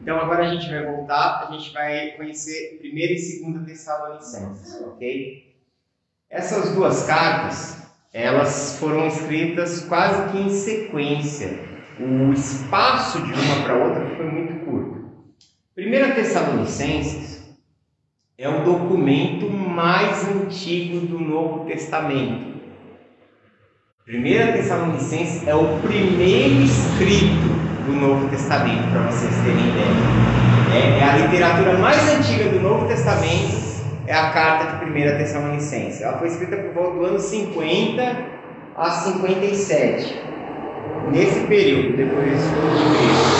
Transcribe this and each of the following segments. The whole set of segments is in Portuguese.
Então agora a gente vai voltar, a gente vai conhecer 1ª e 2ª Tessalonicenses, ok? Essas duas cartas, elas foram escritas quase que em sequência. O espaço de uma para outra foi muito curto. 1ª Tessalonicenses é o documento mais antigo do Novo Testamento. 1ª Tessalonicenses é o primeiro escrito do Novo Testamento, para vocês terem ideia. É a literatura mais antiga do Novo Testamento, é a carta de 1ª Tessalonicenses. Ela foi escrita por volta do ano 50 a 57, nesse período, depois de Cristo.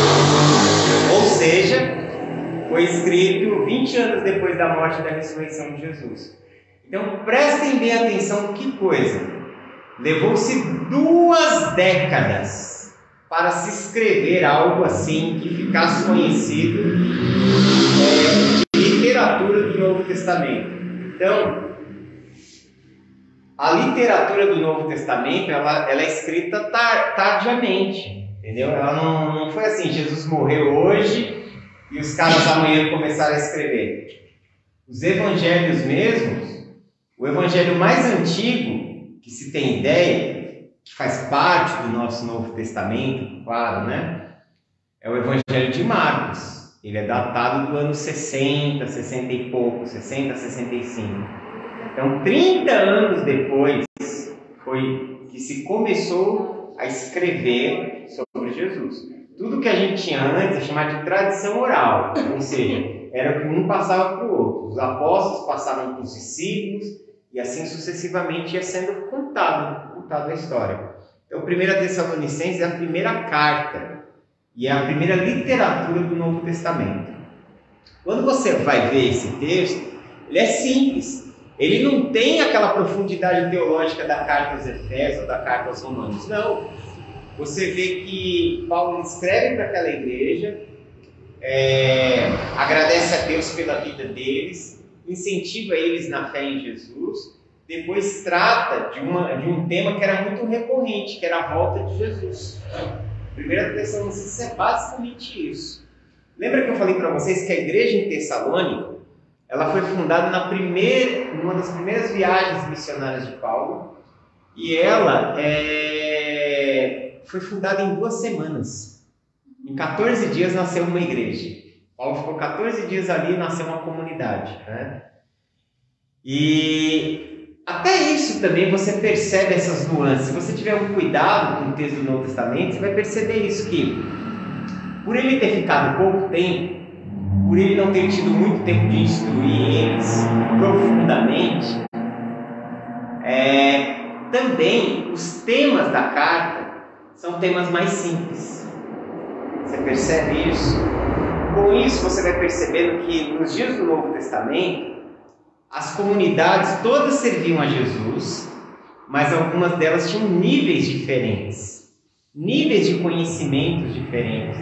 Ou seja, foi escrito 20 anos depois da morte e da ressurreição de Jesus. Então, prestem bem atenção, que coisa! Levou-se 2 décadas para se escrever algo assim que ficasse conhecido de literatura do Novo Testamento. Então, a literatura do Novo Testamento ela é escrita tardiamente, entendeu? Ela não foi assim, Jesus morreu hoje e os caras amanhã começaram a escrever. Os evangelhos mesmos, o evangelho mais antigo, que se tem ideia, que faz parte do nosso Novo Testamento, claro, né? É o Evangelho de Marcos. Ele é datado do ano 60, 60 e pouco, 60, 65. Então, 30 anos depois, foi que se começou a escrever sobre Jesus. Tudo que a gente tinha antes é chamado de tradição oral, ou seja, era que um passava para o outro. Os apóstolos passavam para os discípulos e assim sucessivamente ia sendo contado a história. Então, 1ª Tessalonicenses é a primeira carta e é a primeira literatura do Novo Testamento. Quando você vai ver esse texto, ele é simples. Ele não tem aquela profundidade teológica da carta aos Efésios ou da carta aos Romanos. Não. Você vê que Paulo escreve para aquela igreja, agradece a Deus pela vida deles, incentiva eles na fé em Jesus. Depois trata de um tema que era muito recorrente, que era a volta de Jesus. 1ª Tessalonicenses é basicamente isso. Lembra que eu falei para vocês que a igreja em Tessalônica, ela foi fundada numa das primeiras viagens missionárias de Paulo, e ela foi fundada em 2 semanas. Em 14 dias nasceu uma igreja. Paulo ficou 14 dias ali e nasceu uma comunidade, né? E até isso também você percebe essas nuances. Se você tiver um cuidado com o texto do Novo Testamento, você vai perceber isso, que por ele ter ficado pouco tempo, por ele não ter tido muito tempo de instruir eles profundamente, também os temas da carta são temas mais simples. Você percebe isso? Com isso você vai percebendo que nos dias do Novo Testamento, as comunidades todas serviam a Jesus, mas algumas delas tinham níveis diferentes, níveis de conhecimentos diferentes,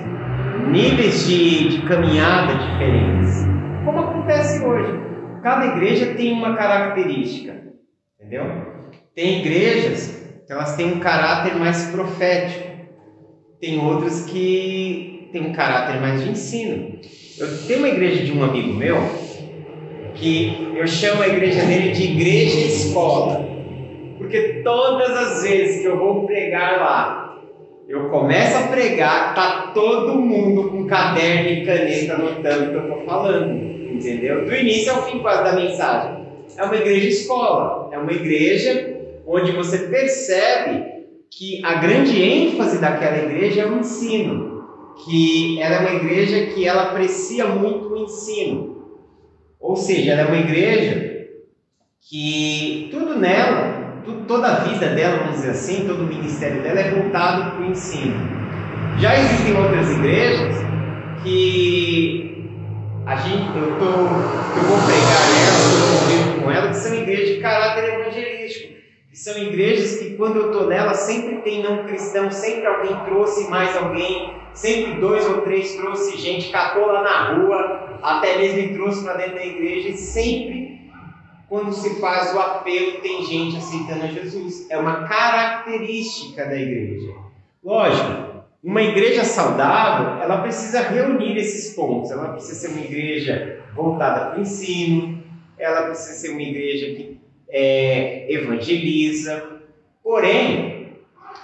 níveis de caminhada diferentes, como acontece hoje. Cada igreja tem uma característica, entendeu? Tem igrejas que elas têm um caráter mais profético, tem outras que têm um caráter mais de ensino. Eu tenho uma igreja de um amigo meu, que eu chamo a igreja dele de igreja escola, porque todas as vezes que eu vou pregar lá, eu começo a pregar, tá todo mundo com caderno e caneta anotando o que eu estou falando, entendeu? Do início ao fim quase da mensagem. É uma igreja escola, é uma igreja onde você percebe que a grande ênfase daquela igreja é o ensino, que ela é uma igreja que ela aprecia muito o ensino. Ou seja, ela é uma igreja que tudo nela, toda a vida dela, vamos dizer assim, todo o ministério dela é voltado para o ensino. Já existem outras igrejas que eu vou pregar nelas, eu vou conviver com elas, que são igrejas de caráter evangelístico, que são igrejas que quando eu estou nelas sempre tem não cristão, sempre alguém trouxe mais alguém, sempre 2 ou 3 trouxe gente, catou lá na rua, até mesmo trouxe para dentro da igreja, e sempre quando se faz o apelo tem gente aceitando a Jesus. É uma característica da igreja. Lógico, Uma igreja saudável, ela precisa reunir esses pontos. Ela precisa ser uma igreja voltada para o ensino, ela precisa ser uma igreja que evangeliza. Porém,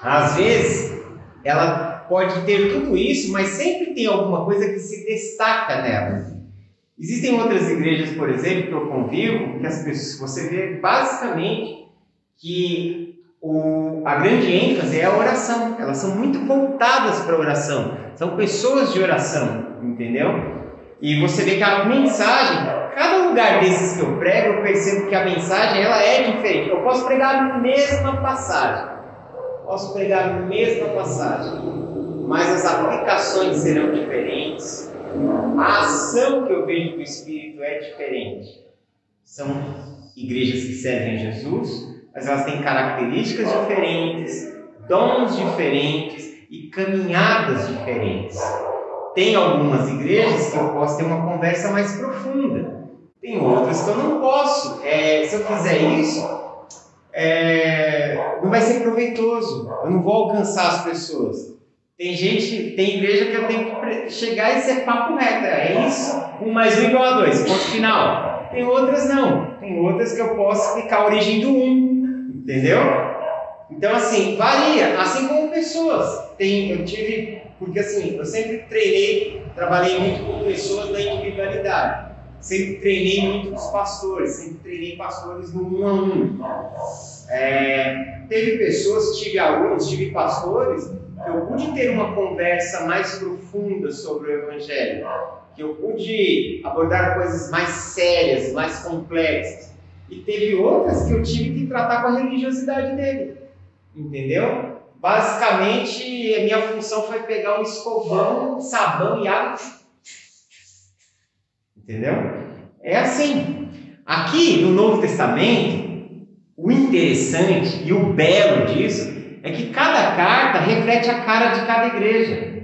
às vezes, ela pode ter tudo isso, mas sempre tem alguma coisa que se destaca nela. Existem outras igrejas, por exemplo, que eu convivo, que as pessoas, você vê basicamente que a grande ênfase é a oração. Elas são muito voltadas para a oração. São pessoas de oração, entendeu? E você vê que a mensagem, cada lugar desses que eu prego, eu percebo que a mensagem ela é diferente. Eu posso pregar a mesma passagem, mas as aplicações serão diferentes. A ação que eu vejo do Espírito é diferente. São igrejas que servem a Jesus, mas elas têm características diferentes, dons diferentes e caminhadas diferentes. Tem algumas igrejas que eu posso ter uma conversa mais profunda. Tem outras que eu não posso. Se eu fizer isso, não vai ser proveitoso. Eu não vou alcançar as pessoas. Tem igreja que eu tenho que chegar e ser papo reto. É isso, 1 mais 1 igual a 2, ponto final. Tem outras não. Tem outras que eu posso explicar a origem do 1. Entendeu? Então, assim, varia. Assim como pessoas. Porque assim, eu sempre trabalhei muito com pessoas da individualidade. Sempre treinei muito os pastores. Sempre treinei pastores no 1 a 1. Teve pessoas, tive alunos, tive pastores, que eu pude ter uma conversa mais profunda sobre o Evangelho. Que eu pude abordar coisas mais sérias, mais complexas. E teve outras que eu tive que tratar com a religiosidade dele. Entendeu? Basicamente, a minha função foi pegar um escovão, sabão e água. Entendeu? É assim. Aqui no Novo Testamento, o interessante e o belo disso é que cada carta reflete a cara de cada igreja.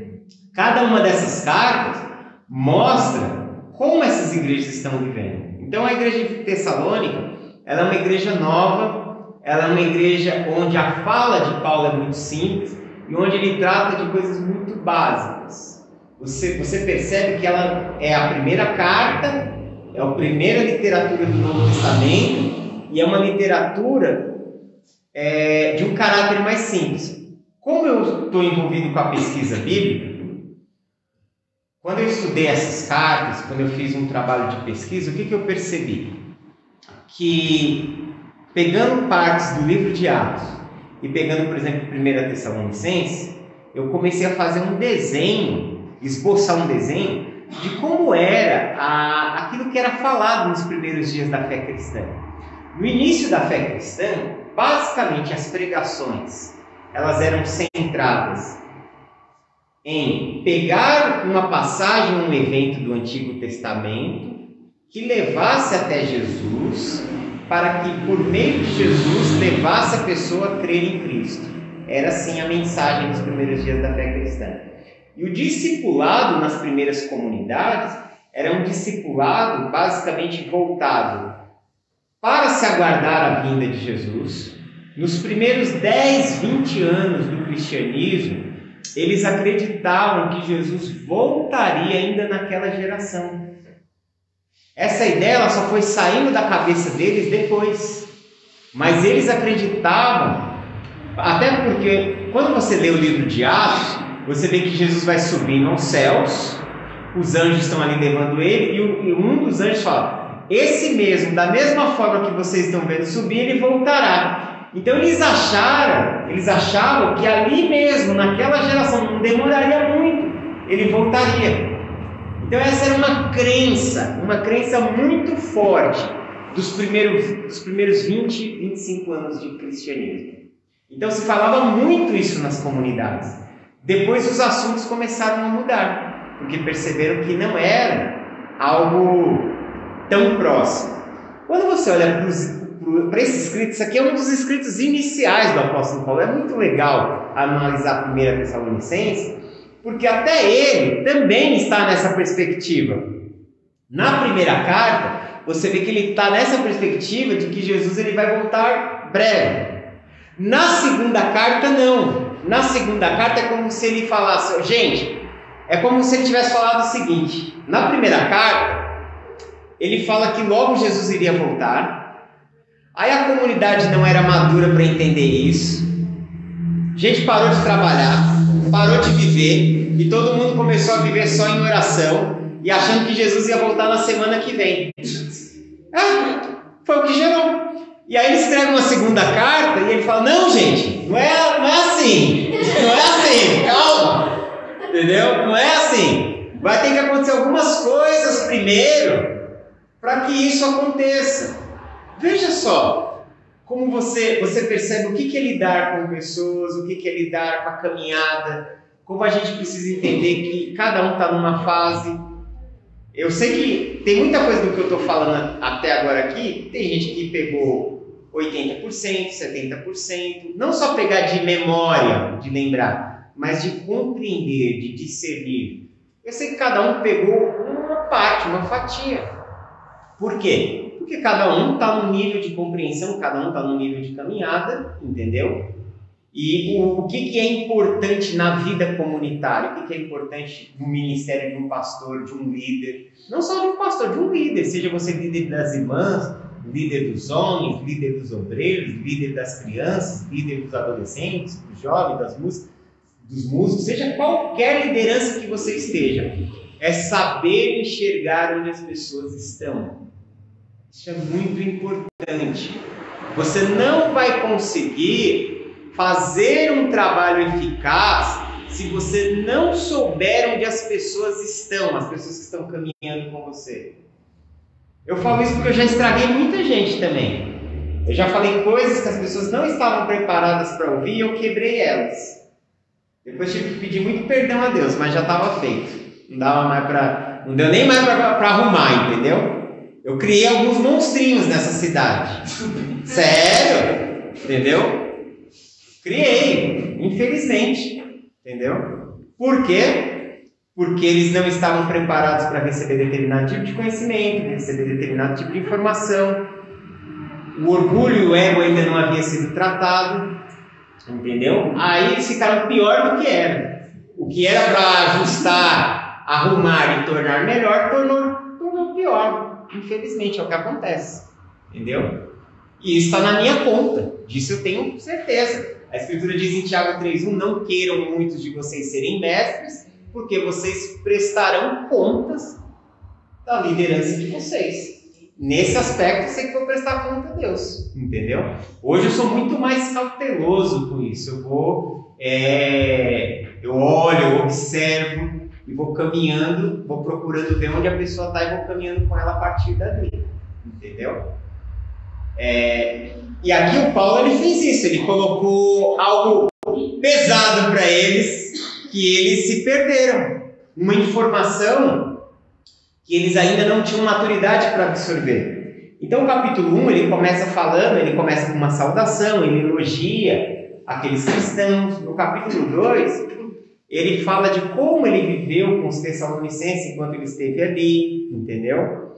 Cada uma dessas cartas mostra como essas igrejas estão vivendo. Então, a igreja de Tessalônica, ela é uma igreja nova, ela é uma igreja onde a fala de Paulo é muito simples e onde ele trata de coisas muito básicas. Você percebe que ela é a primeira carta, é a primeira literatura do Novo Testamento e é uma literatura de um caráter mais simples. Como eu estou envolvido com a pesquisa bíblica, quando eu estudei essas cartas, quando eu fiz um trabalho de pesquisa, o que eu percebi? Que pegando partes do livro de Atos e pegando, por exemplo, 1 Tessalonicenses, eu comecei a fazer um desenho, esboçar um desenho de como era aquilo que era falado nos primeiros dias da fé cristã. No início da fé cristã, basicamente as pregações, elas eram centradas em pegar uma passagem, um evento do Antigo Testamento que levasse até Jesus, para que por meio de Jesus levasse a pessoa a crer em Cristo. Era assim a mensagem dos primeiros dias da fé cristã. E o discipulado nas primeiras comunidades era um discipulado basicamente voltado para se aguardar a vinda de Jesus. Nos primeiros 10, 20 anos do cristianismo, eles acreditavam que Jesus voltaria ainda naquela geração. Essa ideia ela só foi saindo da cabeça deles depois. Mas eles acreditavam, até porque quando você lê o livro de Atos, você vê que Jesus vai subindo aos céus, os anjos estão ali levando ele, e um dos anjos fala: esse mesmo, da mesma forma que vocês estão vendo subir, ele voltará. Então eles achavam que ali mesmo, naquela geração, não demoraria muito, ele voltaria. Então essa era uma crença muito forte dos primeiros 20, 25 anos de cristianismo. Então se falava muito isso nas comunidades. Depois os assuntos começaram a mudar, porque perceberam que não era algo tão próximo. Quando você olha para esse escrito, isso aqui é um dos escritos iniciais do apóstolo Paulo. É muito legal analisar 1 Tessalonicenses, porque até ele também está nessa perspectiva. Na primeira carta, você vê que ele está nessa perspectiva de que Jesus ele vai voltar breve. Na segunda carta, não. Na segunda carta é como se ele falasse, gente, é como se ele tivesse falado o seguinte: na primeira carta, ele fala que logo Jesus iria voltar, aí a comunidade não era madura para entender isso, a gente parou de trabalhar, parou de viver, e todo mundo começou a viver só em oração, e achando que Jesus ia voltar na semana que vem. Foi o que gerou. E aí ele escreve uma segunda carta e ele fala, não, gente, não é assim, não é assim, calma, entendeu? Não é assim, vai ter que acontecer algumas coisas primeiro para que isso aconteça. Veja só como você percebe o que é lidar com pessoas, o que é lidar com a caminhada, como a gente precisa entender que cada um está numa fase. Eu sei que tem muita coisa do que eu estou falando até agora aqui, tem gente que pegou 80%, 70%, não só pegar de memória, de lembrar, mas de compreender, de discernir. Eu sei que cada um pegou uma parte, uma fatia. Por quê? Porque cada um está num nível de compreensão, cada um está num nível de caminhada, entendeu? E o que é importante na vida comunitária, o que é importante no ministério de um pastor, de um líder, não só de um pastor, de um líder, seja você líder das irmãs, líder dos homens, líder dos obreiros, líder das crianças, líder dos adolescentes, dos jovens, dos músicos, seja qualquer liderança que você esteja, é saber enxergar onde as pessoas estão. Isso é muito importante. Você não vai conseguir fazer um trabalho eficaz se você não souber onde as pessoas estão, as pessoas que estão caminhando com você. Eu falo isso porque eu já estraguei muita gente também. Eu já falei coisas que as pessoas não estavam preparadas para ouvir e eu quebrei elas. Depois tive que pedir muito perdão a Deus, mas já estava feito. Não deu nem mais para arrumar, entendeu? Eu criei alguns monstrinhos nessa cidade. Sério? Entendeu? Criei, infelizmente, entendeu? Por quê? Porque eles não estavam preparados para receber determinado tipo de conhecimento, receber determinado tipo de informação. O orgulho e o ego ainda não havia sido tratado, entendeu? Aí eles ficaram pior do que era. O que era para ajustar, arrumar e tornar melhor, tornou pior. Infelizmente, é o que acontece, entendeu? E isso está na minha conta, disso eu tenho certeza. A Escritura diz em Tiago 3,1, não queiram muitos de vocês serem mestres, porque vocês prestarão contas da liderança de vocês. Nesse aspecto, você que for prestar conta a Deus, entendeu? Hoje eu sou muito mais cauteloso com isso. Eu olho, eu observo e vou caminhando, vou procurando ver onde a pessoa está e vou caminhando com ela a partir dali, entendeu? E aqui o Paulo ele fez isso, ele colocou algo pesado para eles, que eles se perderam, uma informação que eles ainda não tinham maturidade para absorver. Então o capítulo 1 ele começa com uma saudação, ele elogia aqueles cristãos. No capítulo 2 ele fala de como ele viveu com os Tessalonicenses enquanto ele esteve ali, entendeu?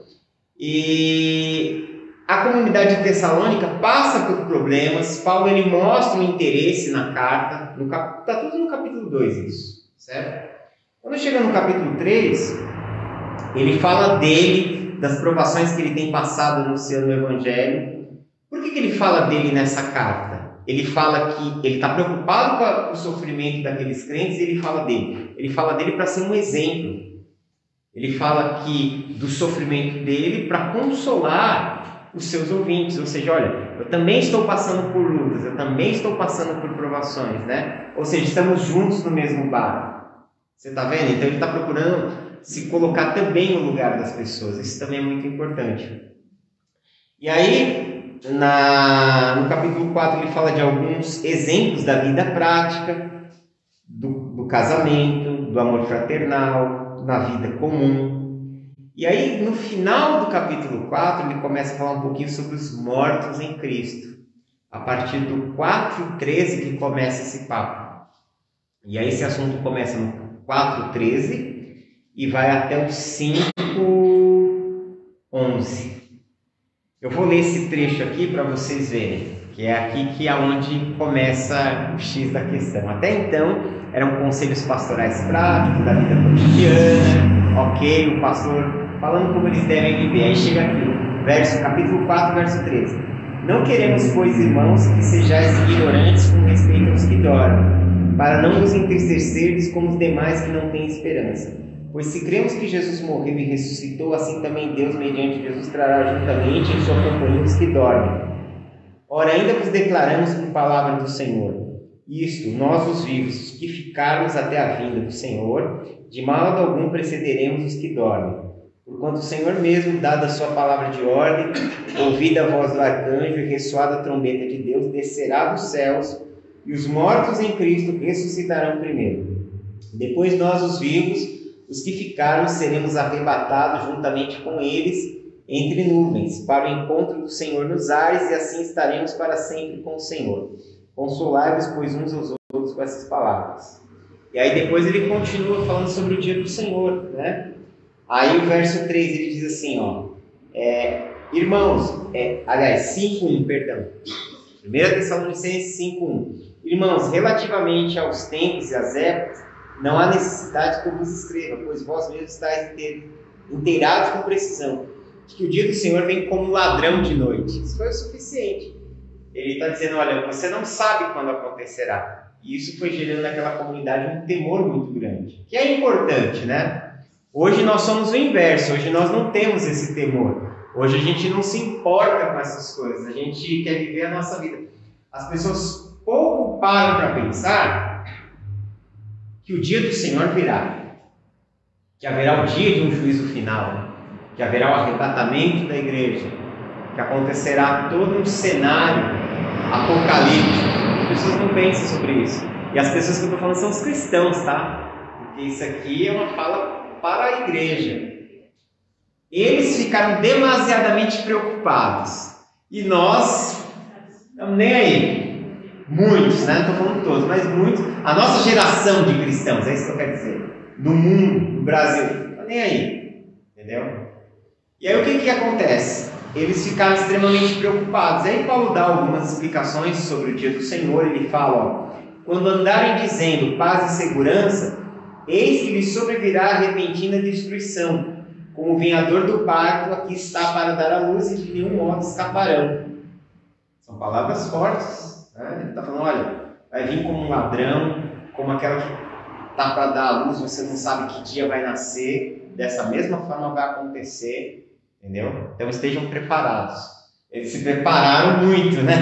E a comunidade de Tessalônica passa por problemas. Paulo ele mostra um interesse na carta. Está tudo no capítulo 2 isso, certo? Quando chega no capítulo 3, ele fala dele, das provações que ele tem passado anunciando o Evangelho. Por que ele fala dele nessa carta? Ele fala que ele está preocupado com o sofrimento daqueles crentes e ele fala dele. Ele fala dele para ser um exemplo. Ele fala que do sofrimento dele para consolar os seus ouvintes, ou seja, olha, eu também estou passando por lutas, eu também estou passando por provações, né? Ou seja, estamos juntos no mesmo barco. Você está vendo? Então ele está procurando se colocar também no lugar das pessoas. Isso também é muito importante. E aí, no capítulo 4, ele fala de alguns exemplos da vida prática, do casamento, do amor fraternal, na vida comum. E aí, no final do capítulo 4, ele começa a falar um pouquinho sobre os mortos em Cristo. A partir do 4:13 que começa esse papo. E aí esse assunto começa no 4:13 e vai até o 5:11. Eu vou ler esse trecho aqui para vocês verem. que é aqui que é onde começa o X da questão. Até então, eram conselhos pastorais práticos da vida cotidiana, ok, o pastor falando como eles devem viver. Aí chega aqui, capítulo 4, verso 13. Não queremos, pois, irmãos, que sejais ignorantes com respeito aos que dormem, para não vos entristecerdes como os demais que não têm esperança. Pois se cremos que Jesus morreu e ressuscitou, assim também Deus, mediante Jesus, trará juntamente em sua companhia os que dormem. Ora, ainda vos declaramos por palavra do Senhor. Isto, nós os vivos, os que ficarmos até a vinda do Senhor, de modo algum precederemos os que dormem. Porquanto o Senhor mesmo, dada a sua palavra de ordem, ouvida a voz do arcanjo e ressoada a trombeta de Deus, descerá dos céus, e os mortos em Cristo ressuscitarão primeiro. Depois nós, os vivos, os que ficaram, seremos arrebatados juntamente com eles entre nuvens, para o encontro do Senhor nos ares, e assim estaremos para sempre com o Senhor. Consolai-vos, pois, uns aos outros com essas palavras. E aí depois ele continua falando sobre o dia do Senhor, né? Aí o verso 3 ele diz assim, irmãos, 5:1, perdão. 1 Tessalonicenses 5:1. Irmãos, relativamente aos tempos e às épocas, não há necessidade que eu vos escreva, pois vós mesmos estáis inteirados com precisão, de que o dia do Senhor vem como ladrão de noite. Isso foi o suficiente. Ele está dizendo, olha, você não sabe quando acontecerá. E isso foi gerando naquela comunidade um temor muito grande. Que é importante, né? Hoje nós somos o inverso, hoje nós não temos esse temor. Hoje a gente não se importa com essas coisas, a gente quer viver a nossa vida. As pessoas pouco param para pensar que o dia do Senhor virá, que haverá o dia de um juízo final, que haverá o arrebatamento da igreja, que acontecerá todo um cenário apocalíptico. As pessoas não pensam sobre isso. E as pessoas que eu estou falando são os cristãos, tá? Porque isso aqui é uma fala para a igreja. Eles ficaram demasiadamente preocupados. E nós, não nem aí. Muitos, né? Não estou falando todos, mas muitos. A nossa geração de cristãos, é isso que eu quero dizer. No mundo, no Brasil, não nem aí. Entendeu? E aí o que acontece? Eles ficaram extremamente preocupados. Aí Paulo dá algumas explicações sobre o dia do Senhor. Ele fala, quando andarem dizendo paz e segurança, eis que lhes sobrevirá a repentina destruição, como o vingador do parto aqui está para dar a luz e de nenhum modo escaparão. São palavras fortes, né? Ele está falando, olha, vai vir como um ladrão, como aquela que está para dar a luz, você não sabe que dia vai nascer, dessa mesma forma vai acontecer, entendeu? Então estejam preparados. Eles se prepararam muito, né?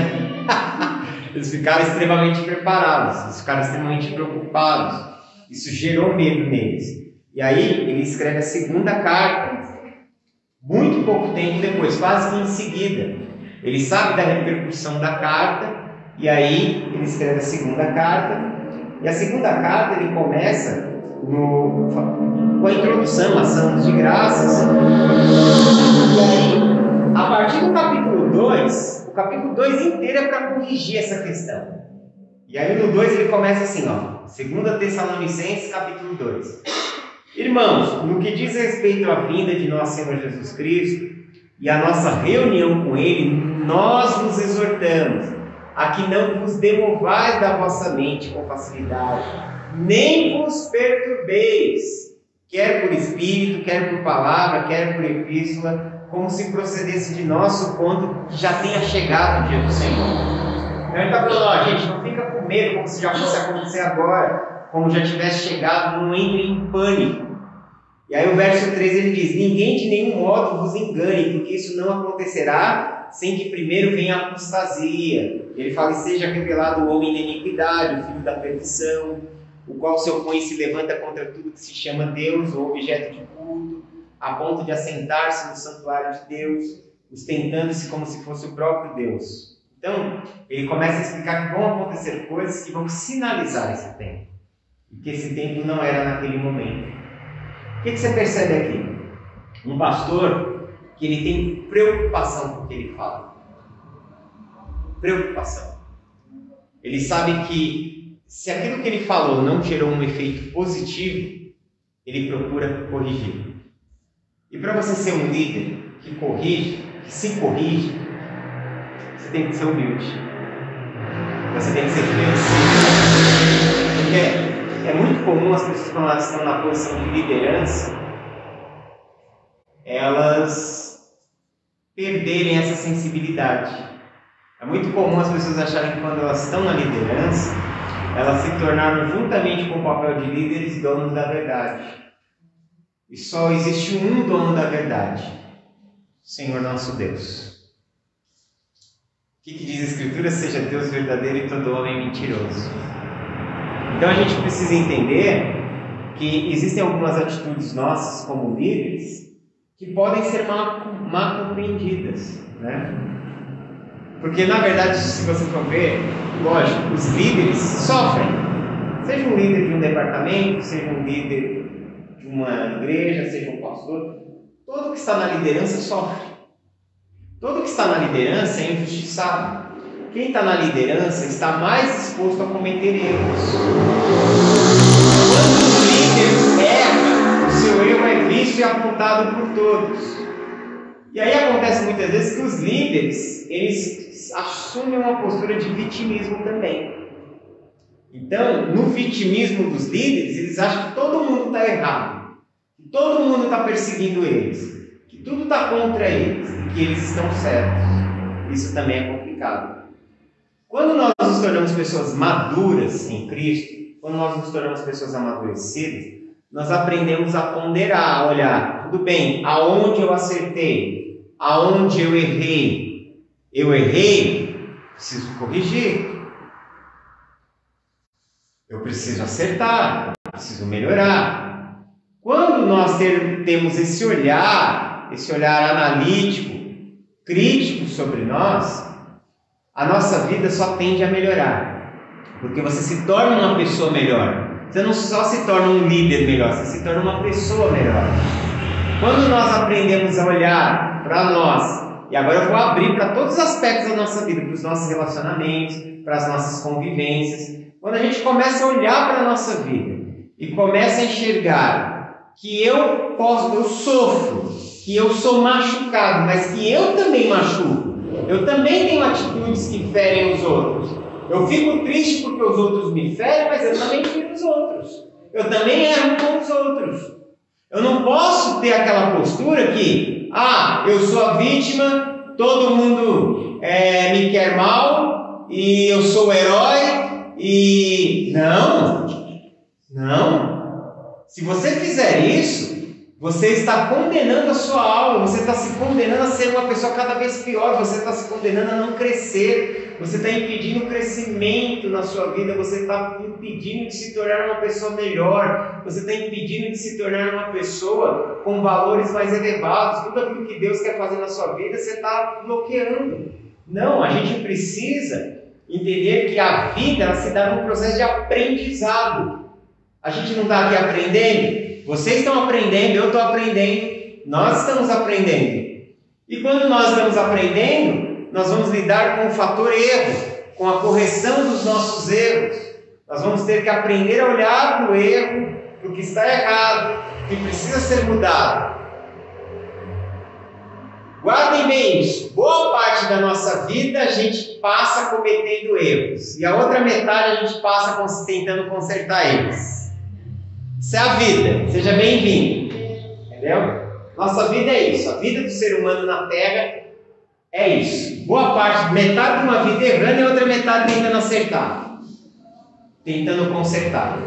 Eles ficaram extremamente preparados, eles ficaram extremamente preocupados. Isso gerou medo neles. E aí ele escreve a segunda carta, muito pouco tempo depois, quase que em seguida. Ele sabe da repercussão da carta, e aí ele escreve a segunda carta. E a segunda carta ele começa com a introdução, ações de graças. E aí, a partir do capítulo 2, o capítulo 2 inteiro é para corrigir essa questão. E aí no 2 ele começa assim, 2 Tessalonicenses, capítulo 2. Irmãos, no que diz respeito à vinda de nosso Senhor Jesus Cristo e a nossa reunião com Ele, nós vos exortamos a que não vos demovais da vossa mente com facilidade, nem vos perturbeis, quer por espírito, quer por palavra, quer por epístola, como se procedesse de nosso ponto que já tenha chegado o dia do Senhor. Então ele está falando, gente, não fica com medo como se já fosse acontecer agora, como já tivesse chegado, não entre em pânico. E aí o verso 13 ele diz, ninguém de nenhum modo vos engane, porque isso não acontecerá sem que primeiro venha a apostasia. Ele fala, e seja revelado o homem da iniquidade, o filho da perdição, o qual se opõe e se levanta contra tudo que se chama Deus ou objeto de culto, a ponto de assentar-se no santuário de Deus, ostentando-se como se fosse o próprio Deus. Então, ele começa a explicar que vão acontecer coisas que vão sinalizar esse tempo. E que esse tempo não era naquele momento. O que você percebe aqui? Um pastor que ele tem preocupação com o que ele fala. Preocupação. Ele sabe que se aquilo que ele falou não gerou um efeito positivo, ele procura corrigir. E para você ser um líder que corrige, que se corrige, você tem que ser humilde. Você tem que ser flexível. Porque é muito comum as pessoas, quando elas estão na posição de liderança, elas perderem essa sensibilidade. É muito comum as pessoas acharem que quando elas estão na liderança, elas se tornaram, juntamente com o papel de líderes, donos da verdade. E só existe um dono da verdade: Senhor nosso Deus. O que diz a Escritura? Seja Deus verdadeiro e todo homem mentiroso. Então a gente precisa entender que existem algumas atitudes nossas como líderes que podem ser mal compreendidas, né? Porque na verdade, se você for ver, lógico, os líderes sofrem. Seja um líder de um departamento, seja um líder de uma igreja, seja um pastor, todo que está na liderança sofre. Todo que está na liderança é injustiçado. Quem está na liderança está mais exposto a cometer erros. Quando o líder erra, o seu erro é visto e apontado por todos. E aí acontece muitas vezes que os líderes, eles assumem uma postura de vitimismo também. Então, no vitimismo dos líderes, eles acham que todo mundo está errado, que todo mundo está perseguindo eles, que tudo está contra eles e que eles estão certos. Isso também é complicado. Quando nós nos tornamos pessoas maduras em Cristo, quando nós nos tornamos pessoas amadurecidas, nós aprendemos a ponderar, a olhar, tudo bem, aonde eu acertei, aonde eu errei. Eu errei, preciso corrigir. Eu preciso acertar, eu preciso melhorar. Quando nós temos esse olhar analítico, crítico sobre nós, a nossa vida só tende a melhorar. Porque você se torna uma pessoa melhor. Você não só se torna um líder melhor, você se torna uma pessoa melhor. Quando nós aprendemos a olhar para nós, e agora eu vou abrir para todos os aspectos da nossa vida, para os nossos relacionamentos, para as nossas convivências. Quando a gente começa a olhar para a nossa vida e começa a enxergar que eu sofro, que eu sou machucado, mas que eu também machuco, eu também tenho atitudes que ferem os outros. Eu fico triste porque os outros me ferem, mas eu também firo os outros. Eu também erro com os outros. Eu não posso ter aquela postura que, eu sou a vítima, todo mundo me quer mal, e eu sou o herói, e... Não. Se você fizer isso, você está condenando a sua alma, você está se condenando a ser uma pessoa cada vez pior, você está se condenando a não crescer, você está impedindo o crescimento na sua vida, você está impedindo de se tornar uma pessoa melhor, você está impedindo de se tornar uma pessoa com valores mais elevados. Tudo aquilo que Deus quer fazer na sua vida, você está bloqueando. Não, a gente precisa entender que a vida ela se dá num processo de aprendizado. A gente não está aqui aprendendo. Vocês estão aprendendo, eu estou aprendendo, nós estamos aprendendo. E quando nós estamos aprendendo, nós vamos lidar com o fator erro, com a correção dos nossos erros. Nós vamos ter que aprender a olhar para o erro, para o que está errado, que precisa ser mudado. Guardem bem isso. Boa parte da nossa vida a gente passa cometendo erros. E a outra metade a gente passa tentando consertar eles. Isso é a vida. Seja bem-vindo. Entendeu? Nossa vida é isso. A vida do ser humano na Terra é isso. Boa parte, metade de uma vida errando e outra metade tentando acertar. Tentando consertar.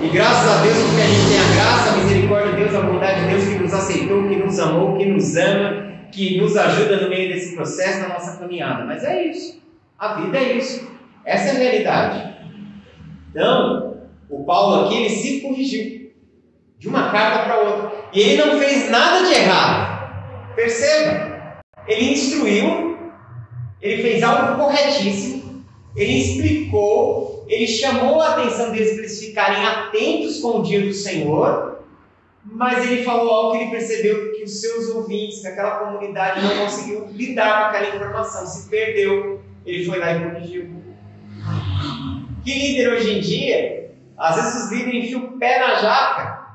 E graças a Deus, porque a gente tem a graça, a misericórdia de Deus, a bondade de Deus que nos aceitou, que nos amou, que nos ama, que nos ajuda no meio desse processo, na nossa caminhada. Mas é isso. A vida é isso. Essa é a realidade. Então, o Paulo aqui, ele se corrigiu de uma carta para outra. E ele não fez nada de errado. Perceba. Ele instruiu, ele fez algo corretíssimo, ele explicou, ele chamou a atenção deles para eles ficarem atentos com o dia do Senhor, mas ele falou algo que ele percebeu que os seus ouvintes, que aquela comunidade não conseguiu lidar com aquela informação, se perdeu. Ele foi lá e corrigiu. Que líder hoje em dia, às vezes os líderes enfiam o pé na jaca.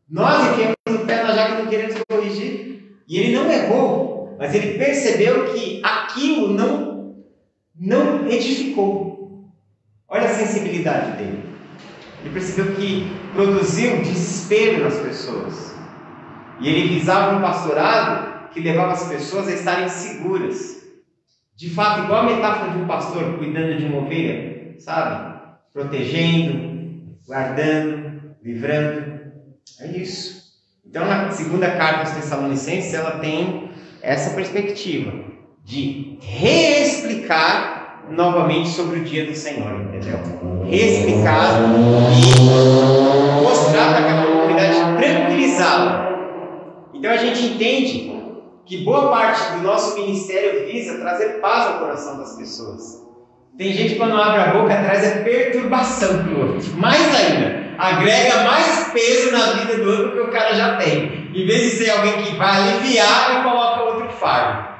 Nós enfiamos o pé na jaca e não queremos corrigir. E ele não errou, mas ele percebeu que aquilo não edificou. Olha a sensibilidade dele. Ele percebeu que produziu desespero nas pessoas. E ele visava um pastorado que levava as pessoas a estarem seguras. De fato, igual a metáfora de um pastor cuidando de uma ovelha, sabe? Protegendo, guardando, livrando. É isso. Então, na segunda carta aos Tessalonicenses, ela tem essa perspectiva de reexplicar novamente sobre o dia do Senhor, entendeu? Reexplicar e mostrar para aquela comunidade, tranquilizá-la. Então a gente entende que boa parte do nosso ministério visa trazer paz ao coração das pessoas. Tem gente que quando abre a boca traz perturbação para o outro. Mais ainda, agrega mais peso na vida do outro que o cara já tem. Em vez de ser alguém que vai aliviar, ele coloca outro fardo.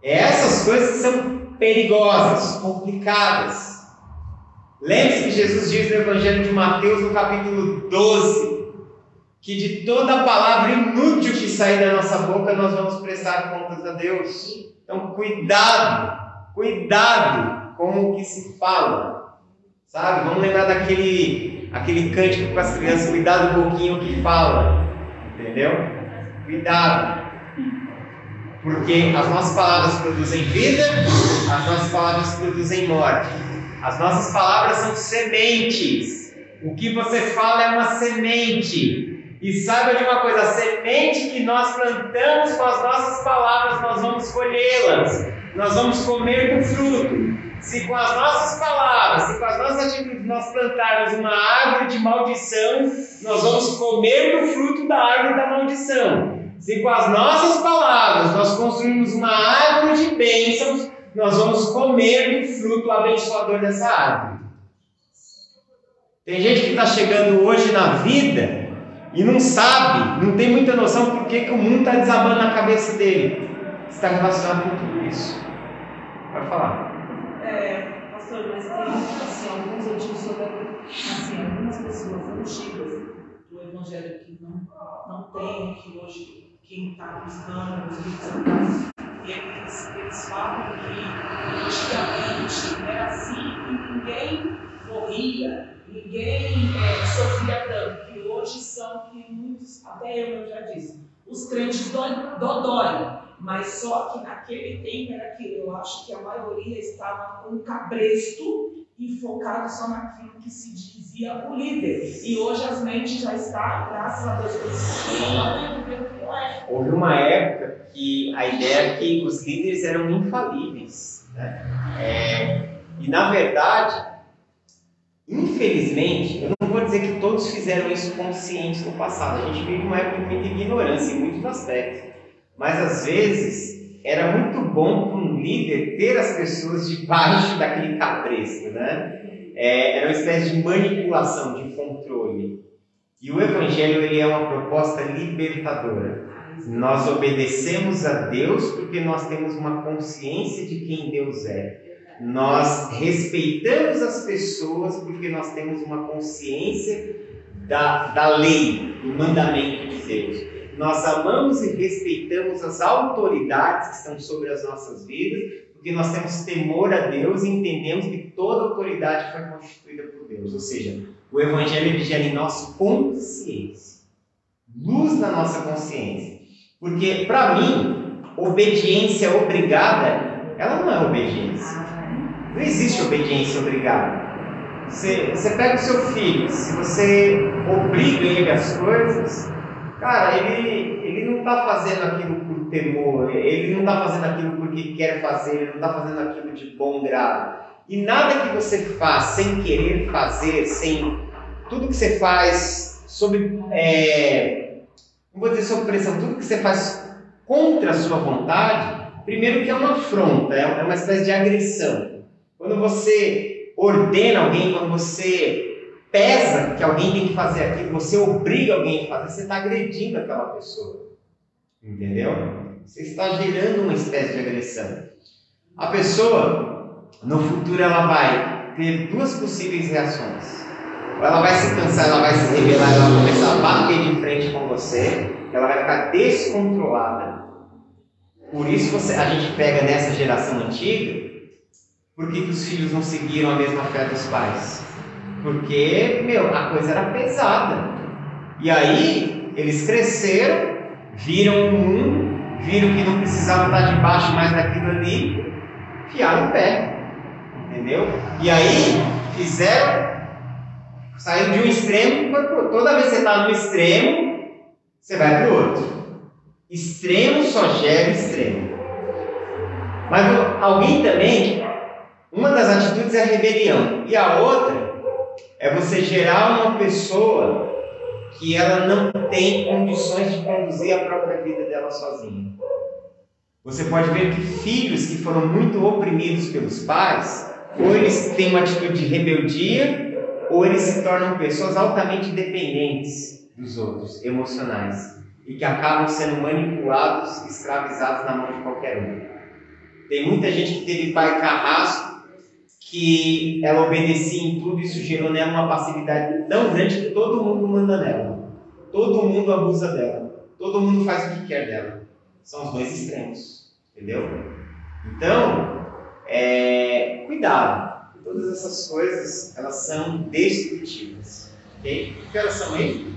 Essas coisas são perigosas, complicadas. Lembre-se que Jesus diz no Evangelho de Mateus, no capítulo 12, que de toda palavra inútil que sair da nossa boca, nós vamos prestar contas a Deus. Então, cuidado com o que se fala. Sabe? Vamos lembrar daquele cântico para as crianças, cuidado um pouquinho o que fala. Entendeu? Cuidado. Porque as nossas palavras produzem vida, as nossas palavras produzem morte. As nossas palavras são sementes. O que você fala é uma semente. E saiba de uma coisa, a semente que nós plantamos com as nossas palavras, nós vamos colhê-las. Nós vamos comer do fruto. Se com as nossas palavras, se com as nossas atitudes nós plantarmos uma árvore de maldição, nós vamos comer do fruto da árvore da maldição. Se com as nossas palavras nós construirmos uma árvore de bênçãos, nós vamos comer do fruto abençoador dessa árvore. Tem gente que está chegando hoje na vida e não sabe, não tem muita noção por que o mundo está desabando na cabeça dele. Está relacionado com tudo isso. Pode falar. Pastor, mas tem alguns antigos sobre algumas pessoas antigas do Evangelho que não tem, que hoje quem está buscando os livros eles falam que antigamente era assim e ninguém morria, ninguém sofria tanto, que hoje são que muitos, até eu já disse, os crentes dodói. Mas só que naquele tempo era aquilo, eu acho que a maioria estava com cabresto e focado só naquilo que se dizia o líder. E hoje as mentes já estão, graças a Deus, houve uma época que a ideia é que os líderes eram infalíveis, né? E na verdade, infelizmente, eu não vou dizer que todos fizeram isso conscientes no passado. A gente vive uma época de muita ignorância em muitos aspectos. Mas às vezes era muito bom para um líder ter as pessoas debaixo daquele cabresto, né? Era uma espécie de manipulação, de controle. E o Evangelho ele é uma proposta libertadora. Nós obedecemos a Deus porque nós temos uma consciência de quem Deus é. Nós respeitamos as pessoas porque nós temos uma consciência da lei, do mandamento de Deus. Nós amamos e respeitamos as autoridades que estão sobre as nossas vidas, porque nós temos temor a Deus e entendemos que toda autoridade foi constituída por Deus. Ou seja, o Evangelho gera em nós consciência, luz na nossa consciência. Porque, para mim, obediência obrigada, ela não é obediência. Não existe obediência obrigada. Você pega o seu filho, se você obriga ele às coisas, cara, ele não está fazendo aquilo por temor, ele não está fazendo aquilo porque quer fazer, ele não está fazendo aquilo de bom grado. E nada que você faz sem querer fazer, tudo que você faz não vou dizer sob pressão, tudo que você faz contra a sua vontade, primeiro que é uma afronta, é uma espécie de agressão. Quando você ordena alguém, quando você pesa que alguém tem que fazer aquilo, você obriga alguém a fazer, você está agredindo aquela pessoa. Entendeu? Você está gerando uma espécie de agressão. A pessoa, no futuro, ela vai ter duas possíveis reações. Ou ela vai se cansar, ela vai se rebelar, ela vai começar a bater de frente com você, ela vai ficar descontrolada. Por isso a gente pega nessa geração antiga, Por que os filhos não seguiram a mesma fé dos pais? Porque, a coisa era pesada. E aí, eles cresceram, viram o mundo, viram que não precisavam estar debaixo mais daquilo ali, enfiaram o pé. Entendeu? E aí, saíram de um extremo para o outro. Toda vez que você está no extremo, você vai para o outro. Extremo só gera extremo. Mas alguém também, uma das atitudes é a rebelião. E a outra é você gerar uma pessoa que ela não tem condições de conduzir a própria vida dela sozinha. Você pode ver que filhos que foram muito oprimidos pelos pais, ou eles têm uma atitude de rebeldia, ou eles se tornam pessoas altamente dependentes dos outros, emocionais, e que acabam sendo manipulados, escravizados na mão de qualquer um. Tem muita gente que teve pai carrasco, que ela obedecia em tudo, e isso gerou nela uma passividade tão grande que todo mundo manda nela, todo mundo abusa dela, todo mundo faz o que quer dela. São os dois extremos, entendeu? Então, cuidado. Todas essas coisas, elas são destrutivas. Ok? Que horas são aí?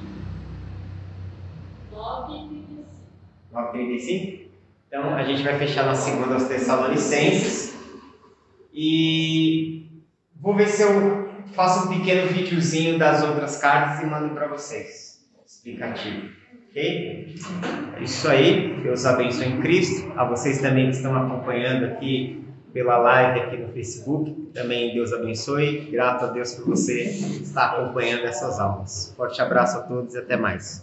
9h35. Então, a gente vai fechar na segunda aos Tessalonicenses. E vou ver se eu faço um pequeno videozinho das outras cartas e mando para vocês. Explicativo. Ok? É isso aí. Deus abençoe em Cristo. A vocês também que estão acompanhando aqui pela live aqui no Facebook, também Deus abençoe. Grato a Deus por você estar acompanhando essas aulas. Forte abraço a todos e até mais.